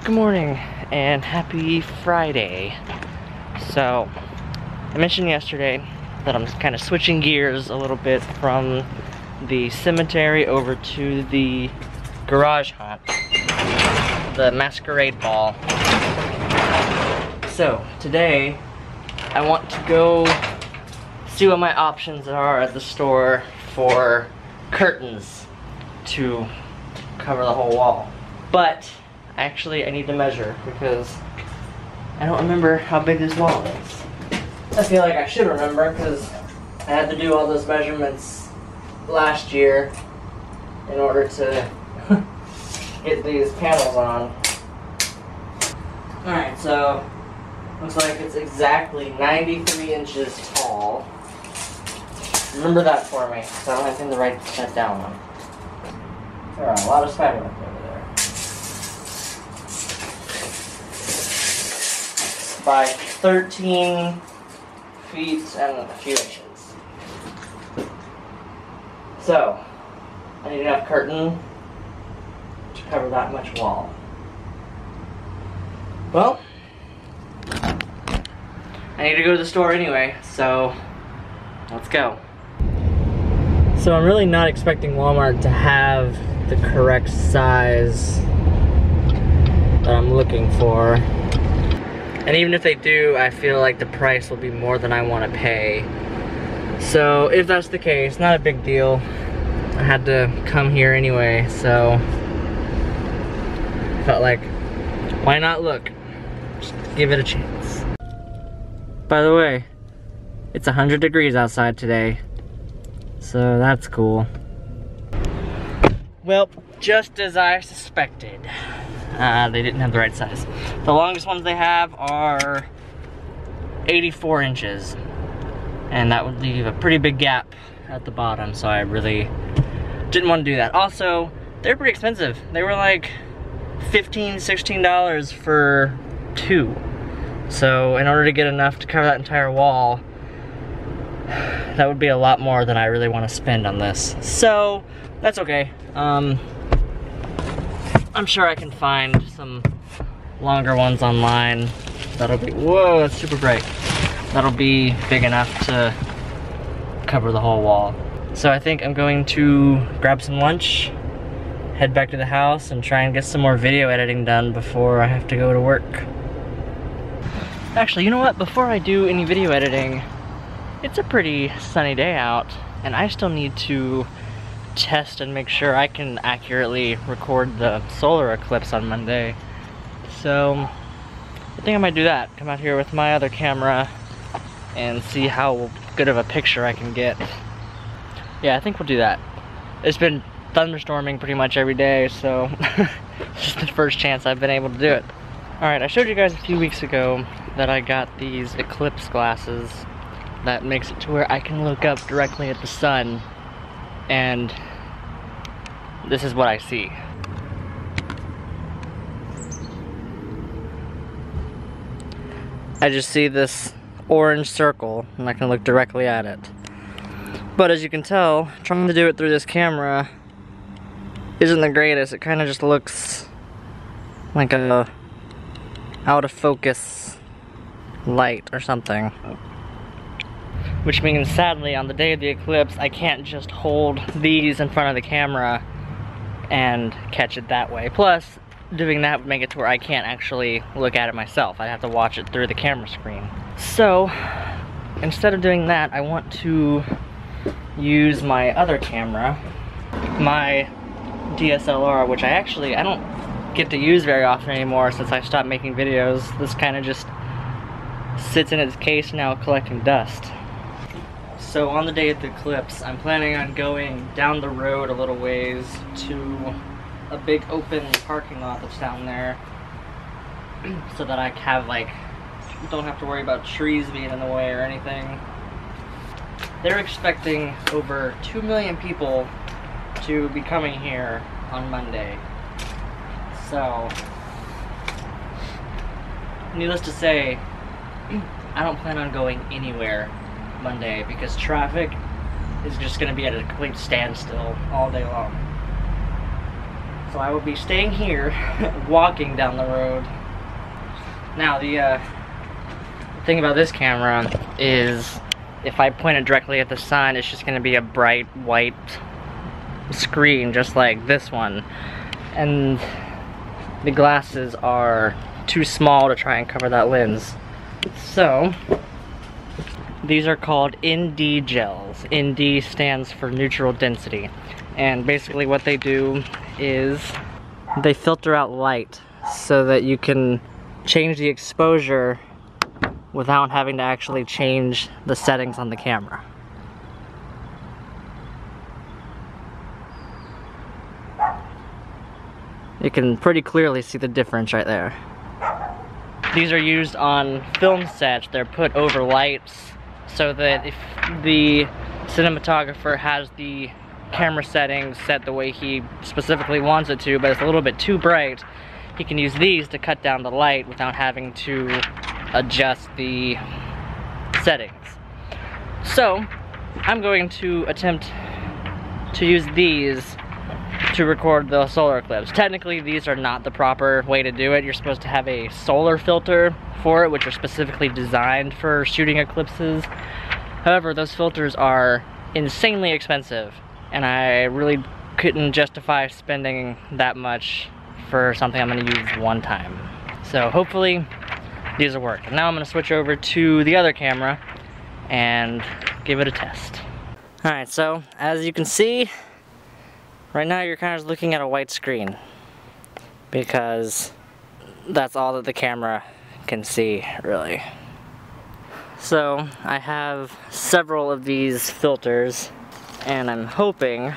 Good morning and happy Friday. So, I mentioned yesterday that I'm kind of switching gears a little bit from the cemetery over to the garage hunt, the masquerade ball. So, today I want to go see what my options are at the store for curtains to cover the whole wall. But actually I need to measure because I don't remember how big this wall is. I feel like I should remember because I had to do all those measurements last year in order to get these panels on. Alright, so looks like it's exactly 93 inches tall. Remember that for me, so I don't have anything to write that down on. There are a lot of spider webs over there. By 13 feet and a few inches. So, I need enough curtain to cover that much wall. Well, I need to go to the store anyway, so let's go. So I'm really not expecting Walmart to have the correct size that I'm looking for. And even if they do, I feel like the price will be more than I want to pay. So if that's the case, not a big deal. I had to come here anyway, so felt like, why not look? Just give it a chance. By the way, it's 100 degrees outside today, so that's cool. Well, just as I suspected. They didn't have the right size. The longest ones they have are 84 inches. And that would leave a pretty big gap at the bottom, so I really didn't want to do that. Also, they're pretty expensive. They were like $15, $16 for two. So in order to get enough to cover that entire wall, that would be a lot more than I really want to spend on this. So, that's okay. I'm sure I can find some longer ones online that'll be, whoa, that's super bright. That'll be big enough to cover the whole wall. So I think I'm going to grab some lunch, head back to the house, and try and get some more video editing done before I have to go to work. Actually, you know what? Before I do any video editing, it's a pretty sunny day out, and I still need to test and make sure I can accurately record the solar eclipse on Monday. So I think I might do that. Come out here with my other camera and see how good of a picture I can get. Yeah, I think we'll do that. It's been thunderstorming pretty much every day, so it's just the first chance I've been able to do it. Alright, I showed you guys a few weeks ago that I got these Eclipse glasses that makes it to where I can look up directly at the sun, and this is what I see. I just see this orange circle and I can look directly at it. But as you can tell, trying to do it through this camera isn't the greatest. It kind of just looks like a out of focus light or something. Which means, sadly, on the day of the eclipse, I can't just hold these in front of the camera and catch it that way. Plus, doing that would make it to where I can't actually look at it myself. I'd have to watch it through the camera screen. So, instead of doing that, I want to use my other camera, my DSLR, which I don't get to use very often anymore since I stopped making videos. This kind of just sits in its case now collecting dust. So on the day of the eclipse, I'm planning on going down the road a little ways to a big open parking lot that's down there, so that I don't have to worry about trees being in the way or anything. They're expecting over 2 million people to be coming here on Monday. So, needless to say, I don't plan on going anywhere Monday because traffic is just going to be at a complete standstill all day long. So I will be staying here, walking down the road. Now the thing about this camera is if I point it directly at the sun, it's just gonna be a bright white screen just like this one. And the glasses are too small to try and cover that lens. So, these are called Indygels. Indy stands for neutral density. And basically what they do is they filter out light so that you can change the exposure without having to actually change the settings on the camera. You can pretty clearly see the difference right there. These are used on film sets. They're put over lights so that if the cinematographer has the camera settings set the way he specifically wants it to, but it's a little bit too bright, he can use these to cut down the light without having to adjust the settings. So, I'm going to attempt to use these to record the solar eclipse. Technically, these are not the proper way to do it. You're supposed to have a solar filter for it, which are specifically designed for shooting eclipses. However, those filters are insanely expensive, and I really couldn't justify spending that much for something I'm going to use one time. So hopefully these will work. Now I'm going to switch over to the other camera and give it a test. Alright, so as you can see, right now you're kind of looking at a white screen because that's all that the camera can see, really. So I have several of these filters, and I'm hoping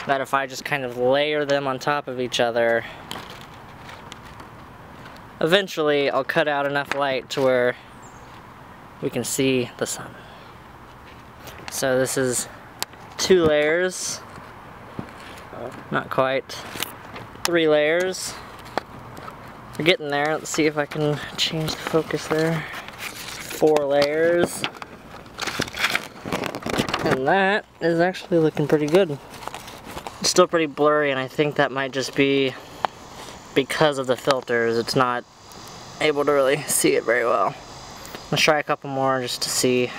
that if I just kind of layer them on top of each other, eventually I'll cut out enough light to where we can see the sun. So this is 2 layers, not quite, 3 layers. We're getting there. Let's see if I can change the focus there. 4 layers. And that is actually looking pretty good. It's still pretty blurry, and I think that might just be because of the filters. It's not able to really see it very well. Let's try a couple more just to see.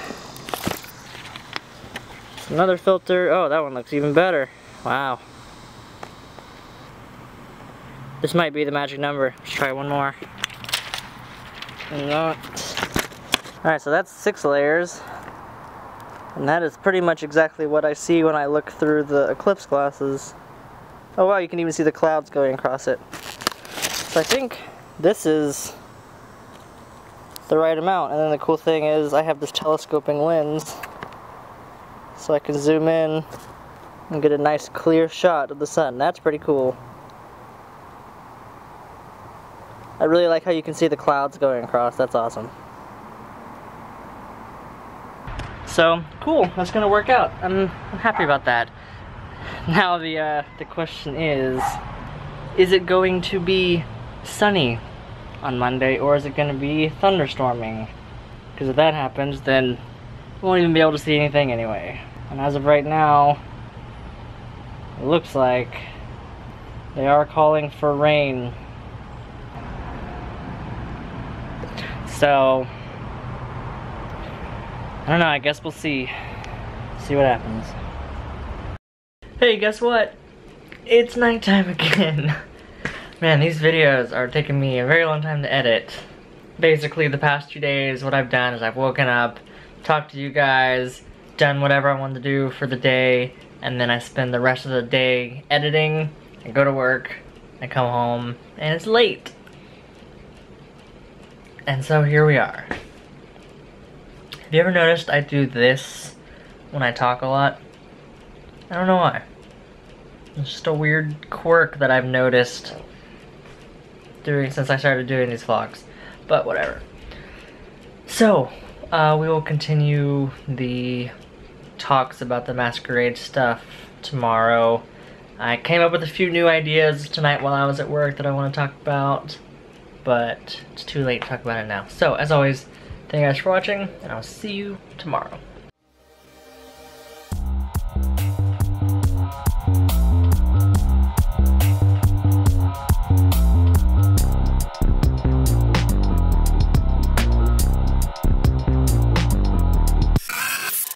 Another filter. Oh, that one looks even better. Wow. This might be the magic number. Let's try one more. And not. Alright, so that's 6 layers. And that is pretty much exactly what I see when I look through the Eclipse glasses. Oh wow, you can even see the clouds going across it. So I think this is the right amount. And then the cool thing is I have this telescoping lens, so I can zoom in and get a nice clear shot of the sun. That's pretty cool. I really like how you can see the clouds going across. That's awesome. So, cool, that's gonna work out. I'm happy about that. Now the question is it going to be sunny on Monday, or is it gonna be thunderstorming? Because if that happens, then we won't even be able to see anything anyway. And as of right now, it looks like they are calling for rain. So, I don't know, I guess we'll see what happens. Hey, guess what? It's nighttime again. Man, these videos are taking me a very long time to edit. Basically, the past 2 days, what I've done is I've woken up, talked to you guys, done whatever I wanted to do for the day, and then I spend the rest of the day editing, I go to work, I come home, and it's late. And so here we are. Have you ever noticed I do this when I talk a lot? I don't know why. It's just a weird quirk that I've noticed since I started doing these vlogs. But whatever. So, we will continue the talks about the masquerade stuff tomorrow. I came up with a few new ideas tonight while I was at work that I want to talk about, but it's too late to talk about it now. So, as always, thank you guys for watching, and I'll see you tomorrow.